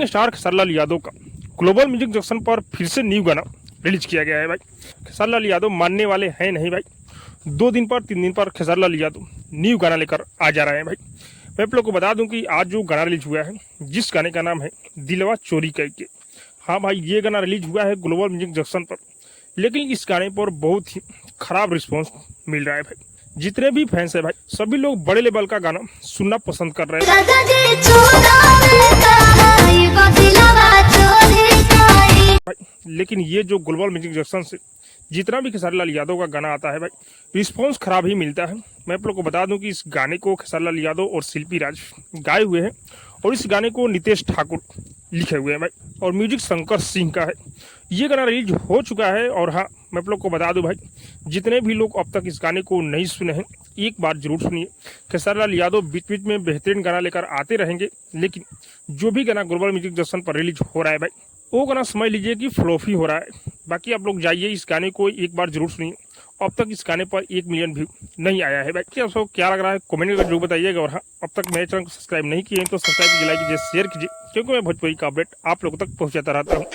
Wrapping star Khesari Lal Yadav का global music junction पर फिर से न्यू गाना रिलीज किया गया है भाई। खेसारी लाल यादव मानने वाले हैं नहीं भाई। 2 दिन पर 3 दिन पर खेसारी लाल यादव न्यू गाना लेकर आ जा रहे हैं भाई। मैं आप लोग को बता दूं कि आज जो गाना रिलीज हुआ है, जिस गाने का नाम है दिलवा चोरी करके। हाँ भाई, ये गाना रिलीज हुआ है ग्लोबल म्यूजिक जंक्शन पर, लेकिन इस गाने पर बहुत ही खराब रिस्पॉन्स मिल रहा है भाई। जितने भी फैंस है भाई, सभी लोग बड़े लेवल का गाना सुनना पसंद कर रहे हैं भाई। लेकिन ये जो ग्लोबल म्यूजिक जंक्शन से जितना भी खेसारी लाल यादव का गाना आता है भाई, रिस्पॉन्स खराब ही मिलता है। मैं आप लोग को बता दूं कि इस गाने को खेसारी लाल यादव और शिल्पी राज गाए हुए हैं और इस गाने को नितेश ठाकुर लिखे हुए हैं भाई, और म्यूजिक शंकर सिंह का है। ये गाना रिलीज हो चुका है। और हाँ, मैं आप लोग को बता दूं भाई, जितने भी लोग अब तक इस गाने को नहीं सुने हैं, एक बार जरूर सुनिए। खेसारी लाल यादव बीच बीच में बेहतरीन गाना लेकर आते रहेंगे, लेकिन जो भी गाना ग्लोबल म्यूजिक जंक्शन पर रिलीज हो रहा है भाई, वो गाना समझ लीजिए कि फ्लॉप ही हो रहा है। बाकी आप लोग जाइए, इस गाने को एक बार जरूर सुनिए। अब तक इस गाने पर 1 मिलियन व्यू नहीं आया है भाई। आप सबको क्या लग रहा है कमेंट करके जरूर बताइएगा। और हाँ, अब तक मेरे चैनल को सब्सक्राइब नहीं किए हैं तो सब्सक्राइब कीजिए, लाइक कीजिए, शेयर कीजिए, क्योंकि मैं भोजपुरी का अपडेट आप लोगों तक पहुंचाता रहता हूँ।